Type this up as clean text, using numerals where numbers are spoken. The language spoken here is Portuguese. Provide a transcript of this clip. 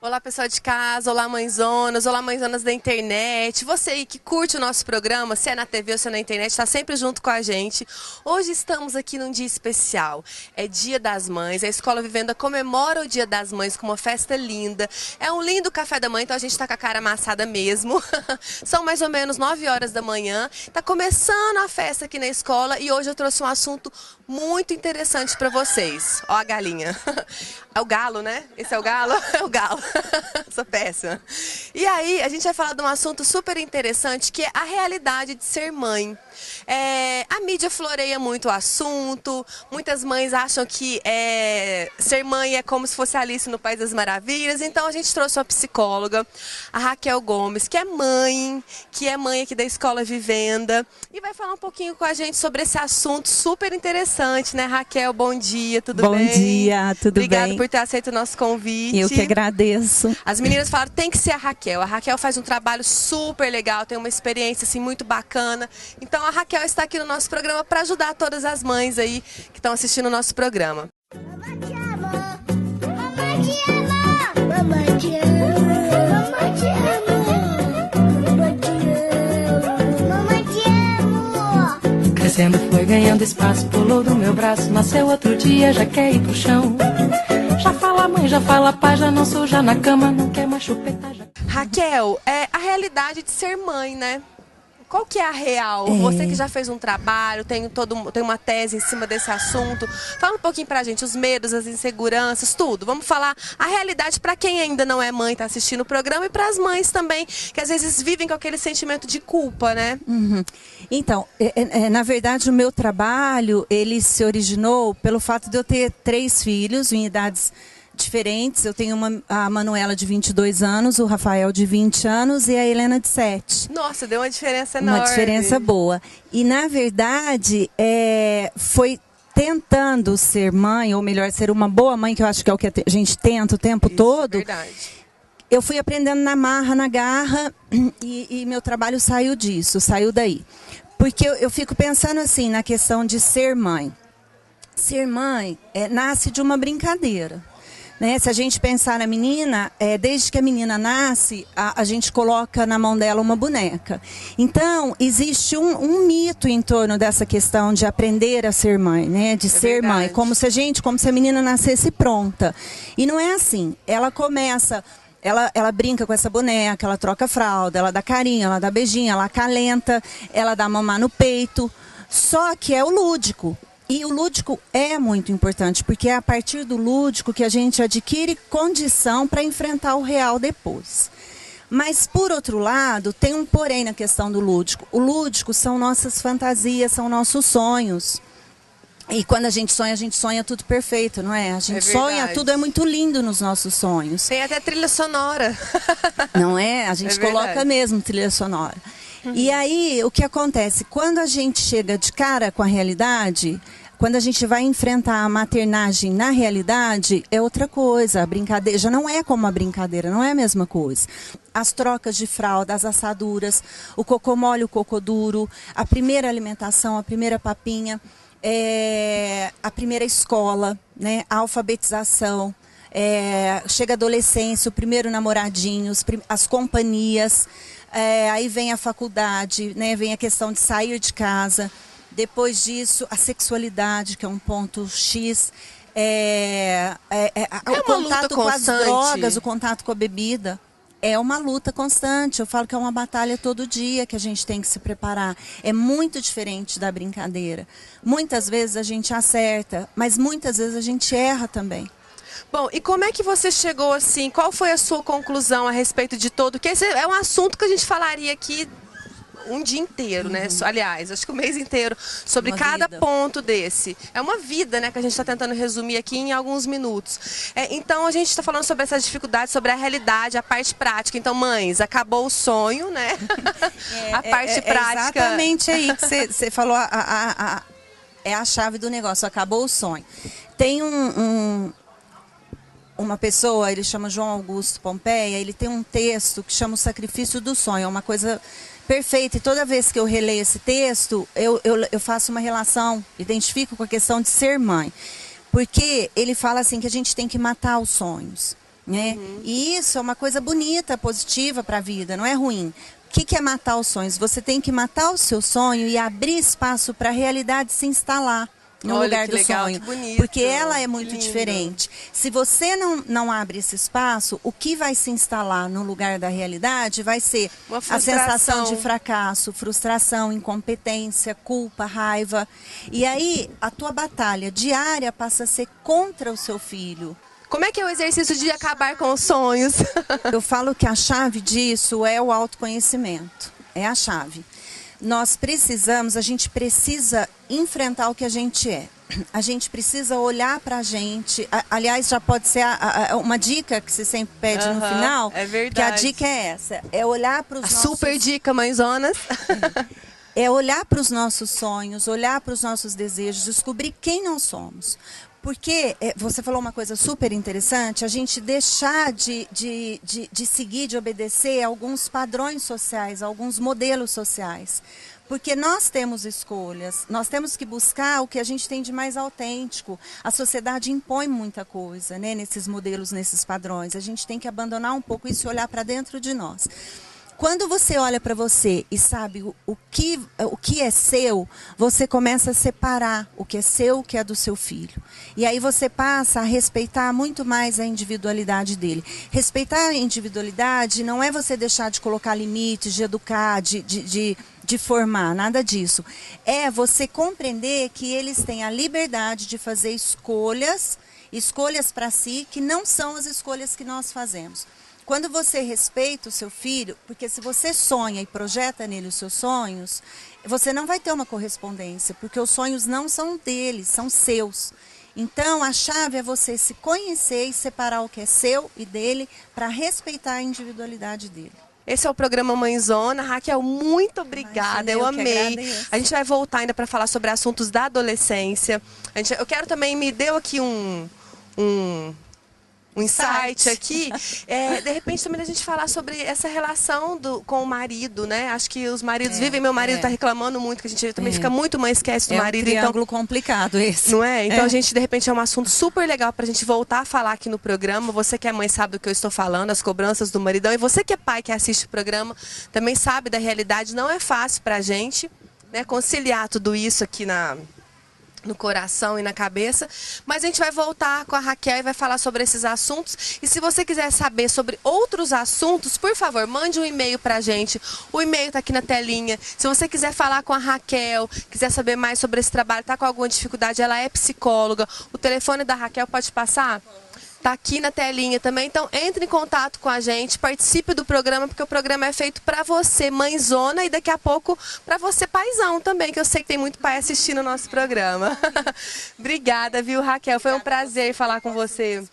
Olá, pessoal de casa, olá, mãezonas da internet. Você aí que curte o nosso programa, se é na TV ou se é na internet, está sempre junto com a gente. Hoje estamos aqui num dia especial. É Dia das Mães, a Escola Vivenda comemora o Dia das Mães com uma festa linda. É um lindo café da manhã, então a gente está com a cara amassada mesmo. São mais ou menos 9 horas da manhã. Está começando a festa aqui na escola e hoje eu trouxe um assunto muito interessante para vocês. Ó a galinha. É o galo, né? Esse é o galo? É o galo. Sou péssima. E aí, a gente vai falar de um assunto super interessante, que é a realidade de ser mãe. A mídia floreia muito o assunto, muitas mães acham que ser mãe é como se fosse Alice no País das Maravilhas, então a gente trouxe uma psicóloga, a Raquel Gomes, que é mãe aqui da Escola Vivenda, e vai falar um pouquinho com a gente sobre esse assunto super interessante, né, Raquel? Bom dia, tudo bem? Bom dia, tudo bem? Obrigada por ter aceito o nosso convite. Eu que agradeço. As meninas falaram, tem que ser a Raquel. A Raquel faz um trabalho super legal, tem uma experiência assim muito bacana. Então a Raquel está aqui no nosso programa para ajudar todas as mães aí que estão assistindo o nosso programa. Mamãe te ama, mamãe te ama, mamãe te ama, mamãe te ama, mamãe te ama, mamãe te ama. Crescendo foi ganhando espaço, pulou do meu braço, nasceu outro dia, já quer ir pro chão. Já fala mãe, já fala pai, já não suja na cama, não quer mais chupeta. Já... Raquel, é a realidade de ser mãe, né? Qual que é a real? Você que já fez um trabalho, tem uma tese em cima desse assunto. Fala um pouquinho pra gente, os medos, as inseguranças, tudo. Vamos falar a realidade para quem ainda não é mãe, tá assistindo o programa, e para as mães também, que às vezes vivem com aquele sentimento de culpa, né? Uhum. Então, na verdade, o meu trabalho, ele se originou pelo fato de eu ter 3 filhos em idades diferentes. Eu tenho a Manuela de 22 anos, o Rafael de 20 anos e a Helena de 7. Nossa, deu uma diferença enorme. Uma diferença boa. E, na verdade, foi tentando ser mãe, ou melhor, ser uma boa mãe, que eu acho que é o que a gente tenta o tempo todo. Verdade. Eu fui aprendendo na marra, na garra, e meu trabalho saiu disso, saiu daí. Porque eu fico pensando assim, na questão de ser mãe. Ser mãe nasce de uma brincadeira. Né? Se a gente pensar na menina, desde que a menina nasce, a gente coloca na mão dela uma boneca. Então, existe um mito em torno dessa questão de aprender a ser mãe, né? De ser verdade. mãe, como se a menina nascesse pronta. E não é assim. Ela começa... Ela brinca com essa boneca, ela troca fralda, ela dá carinho, ela dá beijinho, ela acalenta, ela dá mamar no peito. Só que é o lúdico. E o lúdico é muito importante, porque é a partir do lúdico que a gente adquire condição para enfrentar o real depois. Mas, por outro lado, tem um porém na questão do lúdico. O lúdico são nossas fantasias, são nossos sonhos. E quando a gente sonha tudo perfeito, não é? A gente sonha, tudo é muito lindo nos nossos sonhos. Tem até trilha sonora. Não é? A gente coloca mesmo trilha sonora. E aí, o que acontece? Quando a gente chega de cara com a realidade, quando a gente vai enfrentar a maternagem na realidade, é outra coisa. A brincadeira já não é como a brincadeira, não é a mesma coisa. As trocas de fralda, as assaduras, o cocô mole, o cocô duro, a primeira alimentação, a primeira papinha, a primeira escola, né? A alfabetização. Chega a adolescência, o primeiro namoradinho, as companhias, aí vem a faculdade, né? Vem a questão de sair de casa, depois disso a sexualidade, que é um ponto X, o contato com as drogas, o contato com a bebida. É uma luta constante, eu falo que é uma batalha todo dia que a gente tem que se preparar. É muito diferente da brincadeira. Muitas vezes a gente acerta, mas muitas vezes a gente erra também. Bom, e como é que você chegou assim? Qual foi a sua conclusão a respeito de todo? Que esse é um assunto que a gente falaria aqui um dia inteiro, né? Aliás, acho que o mês inteiro, sobre cada ponto desse. É uma vida, né, que a gente está tentando resumir aqui em alguns minutos. Então, a gente está falando sobre essas dificuldades, sobre a realidade, a parte prática. Então, mães, acabou o sonho, né? A parte prática... Exatamente aí que você falou, é a chave do negócio, acabou o sonho. Tem uma pessoa, ele chama João Augusto Pompeia, ele tem um texto que chama O Sacrifício do Sonho, é uma coisa perfeita. E toda vez que eu releio esse texto, eu faço uma relação, identifico com a questão de ser mãe. Porque ele fala assim que a gente tem que matar os sonhos. né? E isso é uma coisa bonita, positiva para a vida, não é ruim. O que é matar os sonhos? Você tem que matar o seu sonho e abrir espaço para a realidade se instalar no lugar do sonho, porque ela é muito diferente. Se você não abre esse espaço, o que vai se instalar no lugar da realidade vai ser a sensação de fracasso, frustração, incompetência, culpa, raiva. E aí a tua batalha diária passa a ser contra o seu filho. Como é que é o exercício de acabar com os sonhos? Eu falo que a chave disso é o autoconhecimento, é a chave. A gente precisa enfrentar o que a gente é. A gente precisa olhar pra gente. Aliás, já pode ser uma dica que você sempre pede no final. É verdade. Que a dica é essa. É olhar para os nossos... Super dica, mãezonas. É olhar para os nossos sonhos, olhar para os nossos desejos, descobrir quem nós somos. Porque você falou uma coisa super interessante, a gente deixar de seguir, de obedecer a alguns padrões sociais, a alguns modelos sociais. Porque nós temos escolhas, nós temos que buscar o que a gente tem de mais autêntico. A sociedade impõe muita coisa, né, nesses modelos, nesses padrões. A gente tem que abandonar um pouco isso e olhar para dentro de nós. Quando você olha para você e sabe o que é seu, você começa a separar o que é seu, o que é do seu filho. E aí você passa a respeitar muito mais a individualidade dele. Respeitar a individualidade não é você deixar de colocar limites, de educar, de formar, nada disso. É você compreender que eles têm a liberdade de fazer escolhas para si, que não são as escolhas que nós fazemos. Quando você respeita o seu filho, porque se você sonha e projeta nele os seus sonhos, você não vai ter uma correspondência, porque os sonhos não são deles, são seus. Então, a chave é você se conhecer e separar o que é seu e dele para respeitar a individualidade dele. Esse é o programa Mãezona. Raquel, muito obrigada, eu amei. A gente vai voltar ainda para falar sobre assuntos da adolescência. Eu quero também, me deu aqui um insight aqui, de repente também a gente falar sobre essa relação com o marido, né? Acho que os maridos vivem, meu marido está reclamando muito, que a gente também fica muito, mãe esquece do marido. É um triângulo complicado esse. Não é? Então a gente, de repente, é um assunto super legal pra gente voltar a falar aqui no programa. Você que é mãe sabe do que eu estou falando, as cobranças do maridão. E você que é pai que assiste o programa, também sabe da realidade. Não é fácil pra gente, né, conciliar tudo isso aqui no coração e na cabeça, mas a gente vai voltar com a Raquel e vai falar sobre esses assuntos. E se você quiser saber sobre outros assuntos, por favor, mande um e-mail pra gente. O e-mail tá aqui na telinha. Se você quiser falar com a Raquel, quiser saber mais sobre esse trabalho, tá com alguma dificuldade, ela é psicóloga. O telefone da Raquel pode passar? Tá aqui na telinha também, então entre em contato com a gente, participe do programa, porque o programa é feito para você, mãezona, e daqui a pouco para você, paizão também, que eu sei que tem muito pai assistindo o nosso programa. Obrigada, viu, Raquel? Foi um prazer falar com você.